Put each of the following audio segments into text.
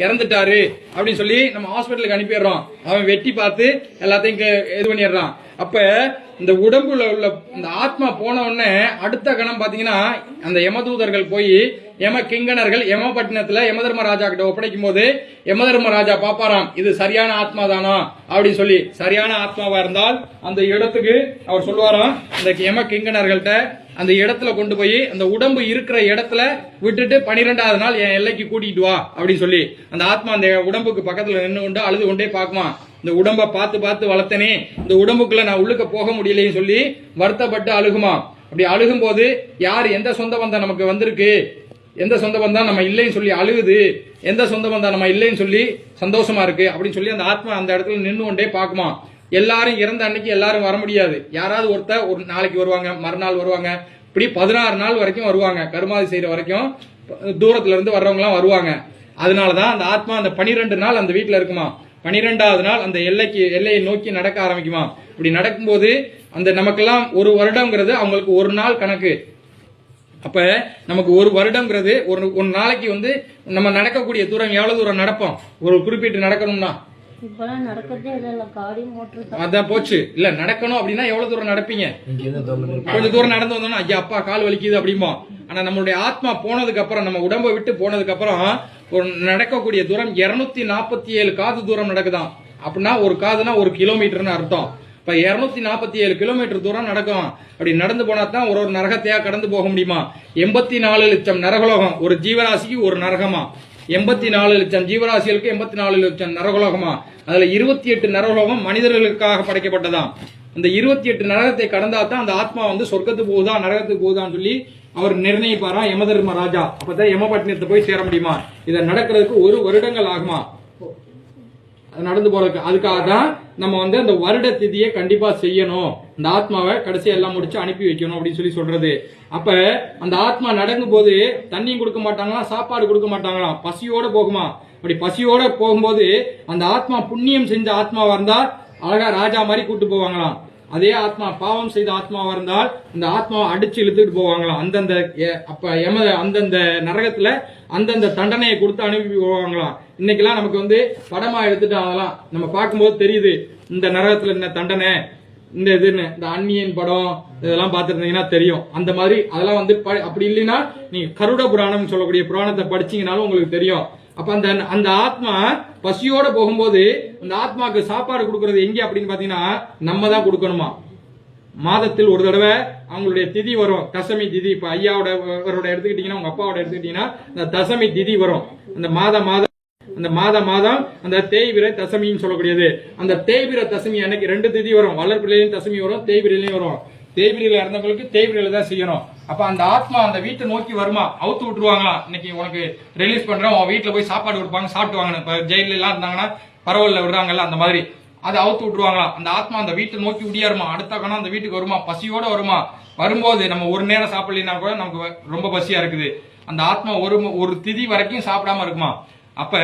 இறந்துட்டாரு அப்படின்னு சொல்லி நம்ம ஹாஸ்பிட்டலுக்கு அனுப்பிடுறோம். அவன் வெட்டி பார்த்து எல்லாத்தையும் இது பண்ணிடுறான். அப்ப இந்த உடம்புல உள்ள இந்த ஆத்மா போன உடனே அடுத்த கணம் பாத்தீங்கன்னா அந்த யமதூதர்கள் போய் யம கிங்கணர்கள் யமபட்டினத்துல யமதர்மராஜா கிட்ட ஒப்படைக்கும் போது யமதர்மராஜா பாப்பாராம், இது சரியான ஆத்மா தானா அப்படின்னு சொல்லி. சரியான ஆத்மாவா இருந்தால் அந்த இடத்துக்கு அவர் சொல்லுவாராம், இந்த யம கிங்கணர்கள்ட்ட அந்த இடத்துல கொண்டு போய் அந்த உடம்பு இருக்கிற இடத்துல விட்டுட்டு 12வது நாள் என் எல்லைக்கு கூட்டிட்டு வா அப்படின்னு சொல்லி அந்த ஆத்மா அந்த உடம்புக்கு பக்கத்துல நின்று கொண்டு அழுது கொண்டே பாக்குமா. இந்த உடம்ப பார்த்து பார்த்து வளர்த்தனே, இந்த உடம்புக்குள்ள நான் உள்ளுக்க போக முடியலைன்னு சொல்லி வருத்தப்பட்டு அழுகுமா. அப்படி அழுகும் போது யார் எந்த சொந்த பந்தம் நமக்கு வந்திருக்கு, எந்த சொந்த பந்தம் நம்ம இல்லைன்னு சொல்லி அழுகுது, எந்த சொந்த பந்தம் நம்ம இல்லைன்னு சொல்லி சந்தோஷமா இருக்கு அப்படின்னு சொல்லி அந்த ஆத்மா அந்த இடத்துல நின்று கொண்டே பாக்குமா. எல்லாரும் இறந்த அன்னைக்கு எல்லாரும் வர முடியாது. யாராவது ஒருத்தர் ஒரு நாளைக்கு வருவாங்க, மறுநாள் வருவாங்க, இப்படி 16 நாள் வரைக்கும் வருவாங்க. கருமாதி செய்யற வரைக்கும் தூரத்துல இருந்து வர்றவங்க எல்லாம் வருவாங்க. அதனாலதான் அந்த ஆத்மா அந்த 12 நாள் அந்த வீட்டுல இருக்குமா. 12வது நாள் அந்த எல்லையை நோக்கி நடக்க ஆரம்பிக்குமா. இப்படி நடக்கும்போது அந்த நமக்கெல்லாம் ஒரு வருடம்ங்கிறது அவங்களுக்கு ஒரு நாள் கணக்கு. அப்ப நமக்கு ஒரு வருடம்ங்கிறது ஒரு நாளைக்கு வந்து நம்ம நடக்கக்கூடிய தூரம் எவ்வளவு தூரம் நடப்போம். ஒரு குறிப்பிட்டு நடக்கணும்னா அதான் போச்சு இல்ல. நடக்கணும் அப்படின்னா எவ்வளவு தூரம் நடப்பீங்க? கொஞ்சம் தூரம் நடந்து வந்தோம்னா ஐயா அப்பா கால் வலிக்குது அப்படிம்போம். ஆனா நம்மளுடைய ஆத்மா போனதுக்கு அப்புறம், நம்ம உடம்பை விட்டு போனதுக்கு அப்புறம் ஒரு நடக்கக்கூடிய தூரம் 247 காது தூரம் நடக்குதாம். அப்படின்னா ஒரு காதுனா 1 கிலோமீட்டர்னு அர்த்தம். இப்ப 247 கிலோமீட்டர் தூரம் நடக்கும். அப்படி நடந்து போனா தான் ஒரு நரகத்தையா கடந்து போக முடியுமா. 84 லட்சம் நரகலோகம், ஒரு ஜீவராசிக்கு ஒரு நரகமா. 84 லட்சம் ஜீவராசிகளுக்கு 84 லட்சம் நரகலோகமா. அதுல 28 நரகலோகம் மனிதர்களுக்காக படைக்கப்பட்டதாம். அந்த 28 நரகத்தை கடந்தா தான் அந்த ஆத்மா வந்து சொர்க்கத்துக்கு போகுதா நரகத்துக்கு போகுதான்னு சொல்லி அவர் நிர்ணயிப்பாரா யமதர்ம ராஜா. அப்பதான் யமபட்டினத்தை போய் சேர முடியுமா. இதை நடக்கிறதுக்கு 1 வருடங்கள் ஆகுமா நடந்து போறதுக்கு. அதுக்காக தான் நம்ம வந்து அந்த வருட திதியை கண்டிப்பா செய்யணும். இந்த ஆத்மாவை கடைசி எல்லாம் முடிச்சு அனுப்பி வைக்கணும் அப்படின்னு சொல்லி சொல்றது. அப்ப அந்த ஆத்மா நடக்கும் போது தண்ணியும் கொடுக்க மாட்டாங்களாம், சாப்பாடு கொடுக்க மாட்டாங்களாம், பசியோட போகுமா. அப்படி பசியோட போகும்போது அந்த ஆத்மா புண்ணியம் செஞ்ச ஆத்மாவா இருந்தா அழகா ராஜா மாதிரி கூட்டு போவாங்களாம். அதே ஆத்மா பாவம் செய்த ஆத்மாவா இருந்தால் அந்த ஆத்மாவை அடிச்சு இழுத்துட்டு போவாங்களாம். அந்தந்த நரகத்துல அந்தந்த தண்டனையை கொடுத்து அனுப்பி போவாங்களாம். இன்னைக்கெல்லாம் நமக்கு வந்து படமா எடுத்துட்டு அதெல்லாம் நம்ம பார்க்கும்போது தெரியுது இந்த நரகத்துல என்ன தண்டனை, இந்த இதுன்னு இந்த அந்நியன் படம் இதெல்லாம் பார்த்துருந்தீங்கன்னா தெரியும். அந்த மாதிரி அதெல்லாம் வந்து அப்படி இல்லைன்னா நீங்க கருட புராணம் சொல்லக்கூடிய புராணத்தை படிச்சீங்கன்னாலும் உங்களுக்கு தெரியும். அப்ப அந்த ஆத்மா பசியோட போகும்போது அந்த ஆத்மாக்கு சாப்பாடு கொடுக்கறது எங்க அப்படின்னு பாத்தீங்கன்னா நம்ம தான் கொடுக்கணுமா. மாதத்தில் ஒரு தடவை அவங்களுடைய திதி வரும், தசமி திதி. இப்ப ஐயாவோட எடுத்துக்கிட்டீங்கன்னா, உங்க அப்பாவோட எடுத்துக்கிட்டீங்கன்னா இந்த தசமி திதி வரும். அந்த மாதம் அந்த தேய்பிரை தசமின்னு சொல்லக்கூடியது. அந்த தேய்பிரை தசமி அன்னைக்கு 2 திதி வரும். வளர்பிரையிலையும் தசமி வரும், தேய்பிரையிலையும் வரும். தேய்பிரையில இறந்தவங்களுக்கு தேய்பிரையில தான் செய்யணும். அப்ப அந்த ஆத்மா அந்த வீட்டை நோக்கி வருமா. அவுத்து விட்டுருவாங்களா, இன்னைக்கு உனக்கு ரிலீஸ் பண்றேன், உன் வீட்டுல போய் சாப்பாடு கொடுப்பாங்க, சாப்பிட்டு வாங்க. இப்ப ஜெயில எல்லாம் இருந்தாங்கன்னா பரவாயில்ல விடுறாங்கல்ல, அந்த மாதிரி அதை அவுத்து விட்டுருவாங்களா. அந்த ஆத்மா அந்த வீட்டை நோக்கி உடியாருமா. அடுத்த கணம் அந்த வீட்டுக்கு வருமா, பசியோட வருமா. வரும்போது நம்ம ஒரு நேரம் சாப்பிடலாம் கூட நமக்கு ரொம்ப பசியா இருக்குது. அந்த ஆத்மா ஒரு திதி வரைக்கும் சாப்பிடாம இருக்குமா. அப்ப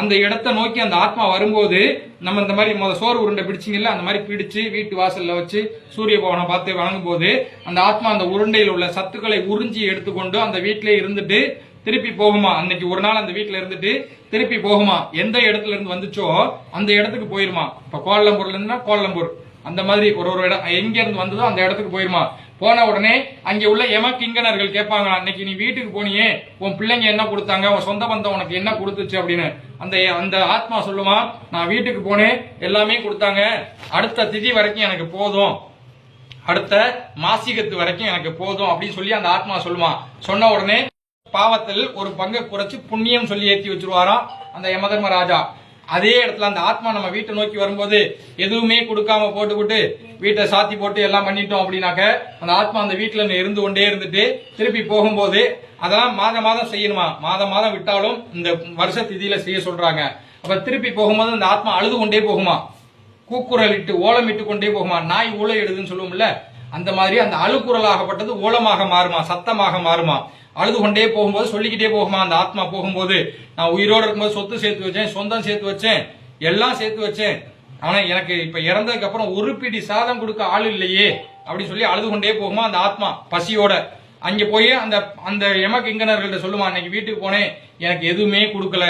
அந்த இடத்தை நோக்கி அந்த ஆத்மா வரும்போது நம்ம இந்த மாதிரி சோறு உருண்டை பிடிச்சிங்கல்ல, அந்த மாதிரி பிடிச்சு வீட்டு வாசல்ல வச்சு சூரிய பவனை பார்த்து வணங்கும் போது அந்த ஆத்மா அந்த உருண்டையில் உள்ள சத்துக்களை உறிஞ்சி எடுத்துக்கொண்டு அந்த வீட்டிலே இருந்துட்டு திருப்பி போகுமா. அன்னைக்கு ஒரு நாள் அந்த வீட்டுல இருந்துட்டு திருப்பி போகுமா. எந்த இடத்துல இருந்து வந்துச்சோ அந்த இடத்துக்கு போயிருமா. இப்ப கோலம்பூர்ல இருந்தா கோலம்பூர், அந்த மாதிரி ஒரு இடம் எங்க இருந்து வந்ததோ அந்த இடத்துக்கு போயிருமா. போன உடனே அங்கே உள்ள யம கிங்கணர்கள் கேட்பாங்க, அன்னைக்கு நீ வீட்டுக்கு போனியே உன் பிள்ளைங்க என்ன கொடுத்தாங்க, உன் சொந்த பந்தம் உனக்கு என்ன கொடுத்துச்சு அப்படின்னு. அந்த ஆத்மா சொல்லுமா, நான் வீட்டுக்கு போனேன், எல்லாமே கொடுத்தாங்க, அடுத்த திதி வரைக்கும் எனக்கு போதும், அடுத்த மாசிகத்து வரைக்கும் எனக்கு போதும் அப்படின்னு சொல்லி அந்த ஆத்மா சொல்லுமா. சொன்ன உடனே பாவத்தில் ஒரு பங்கை குறைச்சு புண்ணியம் சொல்லி ஏற்றி வச்சிருவாராம் அந்த யமதர்ம ராஜா. அதே இடத்துல அந்த ஆத்மா நம்ம வீட்டை நோக்கி வரும்போது எதுவுமே கொடுக்காம போட்டுக்கிட்டு வீட்டை சாத்தி போட்டு எல்லாம் பண்ணிட்டோம் அப்படின்னாக்க அந்த ஆத்மா அந்த வீட்டுல இருந்து கொண்டே இருந்துட்டு திருப்பி போகும்போது அதெல்லாம் மாதம் செய்யணுமா. மாதம் விட்டாலும் இந்த வருஷ திதியில செய்ய சொல்றாங்க. அப்ப திருப்பி போகும்போது அந்த ஆத்மா அழுது கொண்டே போகுமா, கூக்குரல் இட்டு ஓலமிட்டு கொண்டே போகுமா. நாய் ஊழ எடுதுன்னு சொல்லுவோம்ல, அந்த மாதிரி அந்த அழுக்குரலாகப்பட்டது ஓலமாக மாறுமா, சத்தமாக மாறுமா. அழுது கொண்டே போகும்போது சொல்லிக்கிட்டே போகுமா அந்த ஆத்மா. போகும்போது நான் உயிரோடு இருக்கும்போது சொத்து சேர்த்து வச்சேன், சொந்தம் சேர்த்து வச்சேன், எல்லாம் சேர்த்து வச்சேன், ஆனா எனக்கு இப்ப இறந்ததுக்கு அப்புறம் ஒரு பிடி சாதம் கொடுக்க ஆள் இல்லையே அப்படின்னு சொல்லி அழுது கொண்டே போகுமா அந்த ஆத்மா பசியோட. அங்க போய் அந்த யம கிங்கணர்கள்ட்ட சொல்லுமா, அன்னைக்கு வீட்டுக்கு போனேன், எனக்கு எதுவுமே கொடுக்கல,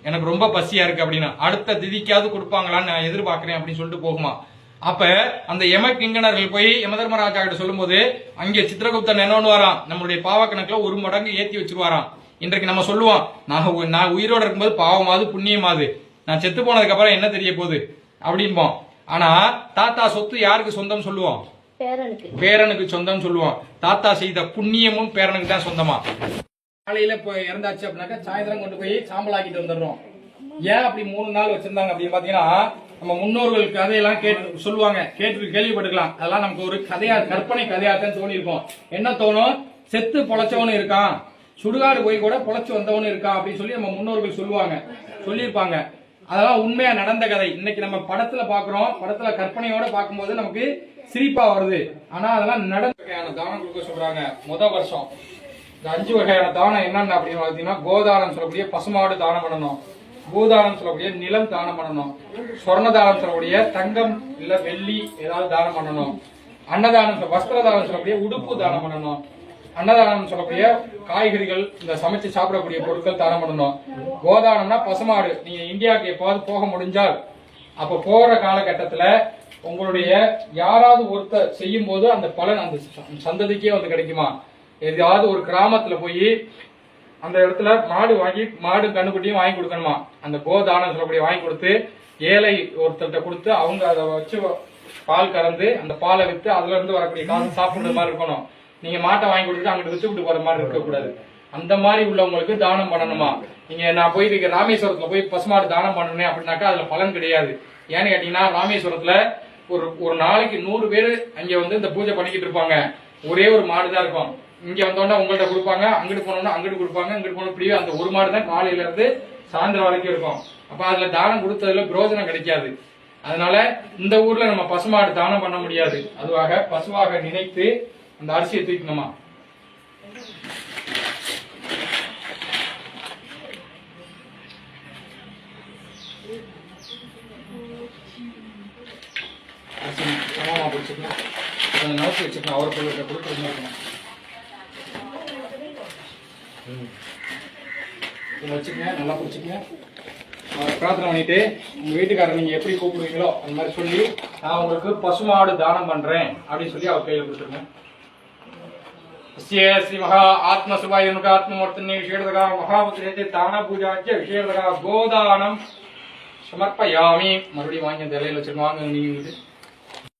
எனக்கு ரொம்ப பசியா இருக்கு அப்படின்னா அடுத்த திதிக்காவது கொடுப்பாங்களான்னு நான் எதிர்பார்க்கிறேன் அப்படின்னு சொல்லிட்டு போகுமா. அப்ப அந்த யம கிங்கணர்கள் போய் யமதர்மராஜா கிட்ட சொல்லும் போது அங்கே சித்திரகுப்தன் என்னன்னு வரான், நம்மளுடைய பாவ கணக்குல 1 மடங்கு ஏத்தி வச்சிருவாராம். இன்றைக்கு நம்ம சொல்லுவோம், நான் உயிரோட இருக்கும்போது பாவமாவது புண்ணியமாவது, நான் செத்து போனதுக்கு அப்புறம் என்ன தெரிய போகுது அப்படின்போம். ஆனா தாத்தா சொத்து யாருக்கு சொந்தம் சொல்லுவோம்? பேரனுக்கு சொந்தம் சொல்லுவோம். தாத்தா செய்த புண்ணியமும் பேரனுக்கு தான் சொந்தமா. காலையில இறந்தாச்சு அப்படின்னாக்கா சாயந்தரம் கொண்டு போய் சாம்பலாக்கிட்டு வந்துடுறோம். ஏன் அப்படி 3 நாள் வச்சிருந்தாங்க அப்படின்னு பாத்தீங்கன்னா, நம்ம முன்னோர்கள் கதையெல்லாம் கேட்டு சொல்லுவாங்க, கேட்டு கேள்விப்பட்டுக்கலாம். அதெல்லாம் நமக்கு ஒரு கதையா, கற்பனை கதையாத்தான் தோணி இருக்கும். என்ன தோணும்? செத்து பொழைச்சவனு இருக்கான், சுடுகாடு போய் கூட பொழைச்சு வந்தவனு இருக்கான் அப்படின்னு சொல்லி நம்ம முன்னோர்கள் சொல்லியிருப்பாங்க. அதெல்லாம் உண்மையா நடந்த கதை. இன்னைக்கு நம்ம படத்துல பாக்குறோம், படத்துல கற்பனையோட பார்க்கும்போது நமக்கு சிரிப்பா வருது. ஆனா அதெல்லாம் நடந்த வகையான தானம் கொடுக்க சொல்றாங்க. வருஷம் இந்த 5 வகையான தானம் என்னென்ன அப்படின்னு பாத்தீங்கன்னா, கோதானம் சொல்லக்கூடிய பசுமாடு தானம் பண்ணணும், பூதானம் சொல்லக்கூடிய நிலம் தானம் பண்ணணும், சொர்ணதானம் சொல்லக்கூடிய தங்கம் இல்ல வெள்ளி ஏதாவது தானம் பண்ணணும், அன்னதானம் வஸ்திரதானம் சொல்லக்கூடிய உடுப்பு தானம் பண்ணணும், அன்னதானம் சொல்லக்கூடிய காய்கறிகள் இந்த சமைச்சு சாப்பிடக்கூடிய பொருட்கள் தானம் பண்ணணும். கோதானம்னா பசுமாடு. நீங்க இந்தியாவுக்கு எப்பாவது போக முடிஞ்சால் அப்ப போற காலகட்டத்துல உங்களுடைய யாராவது ஒருத்தர் செய்யும் போது அந்த பலன் அந்த சந்ததிக்கே வந்து கிடைக்குமா. எதாவது ஒரு கிராமத்துல போய் அந்த இடத்துல மாடு கண்ணுக்குட்டியும் வாங்கி கொடுக்கணுமா. அந்த கோதானம் சொல்லக்கூடிய வாங்கி கொடுத்து ஏழை ஒருத்தர்கிட்ட கொடுத்து அவங்க அதை வச்சு பால் கறந்து அந்த பாலை வித்து அதுல இருந்து வரக்கூடிய காசு சாப்பிடுற மாதிரி இருக்கணும். நீங்க மாட்டை வாங்கி கொடுத்துட்டு அங்கிட்டு வித்து விட்டு போற மாதிரி இருக்கக்கூடாது. அந்த மாதிரி உள்ளவங்களுக்கு தானம் பண்ணணுமா. நீங்க நான் போய் ராமேஸ்வரத்துல போய் பசுமாடு தானம் பண்ணணும் அப்படின்னாக்கா அதுல பலன் கிடையாது. ஏன்னு கேட்டீங்கன்னா, ராமேஸ்வரத்துல ஒரு நாளைக்கு 100 பேர் அங்க வந்து இந்த பூஜை பண்ணிக்கிட்டு இருப்பாங்க. ஒரே ஒரு மாடு தான் இருக்கும். இங்க வந்தோம்னா உங்கள்ட்ட கொடுப்பாங்க, அங்கிட்டு போனோம்னா அங்கிட்டு கொடுப்பாங்க, இங்கிட்டு போன இப்படியே அந்த ஒரு மாடு தான் காலையில இருந்து சாயந்தரம் வரைக்கும் இருக்கும். அப்ப அதுல தானம் கொடுத்ததுல பிரயோஜனம் கிடைக்காது. அதனால இந்த ஊர்ல நம்ம பசுமாடு தானம் பண்ண முடியாது. அதுவாக பசுவாக நினைத்து அந்த அரிசியை தூக்கணுமா. சமமா பிடிச்சிக்கணும், கொஞ்சம் நோக்கி வச்சுக்கணும், அவரை கொடுத்து வச்சுக்கங்க, நல்லா பிடிச்சிக்கங்க. அவரை பிரார்த்தனை பண்ணிட்டு உங்க வீட்டுக்காரர் நீங்க எப்படி கூப்பிடுவீங்களோ அந்த மாதிரி சொல்லி, நான் உங்களுக்கு பசுமாடு தானம் பண்றேன் அப்படின்னு சொல்லி அவர் கையில கொடுத்துருங்க. ஸ்ரீ மகா ஆத்மசுபாய ஆத்மமூர்த்தனே விசேஷதா மகாபுத்திரத்தை தான பூஜாச்ச விசேஷதா கோதானம் சமர்ப்பயாமி. மறுபடியும் வாங்கி அந்த இலையில வச்சிருவாங்க. நீங்க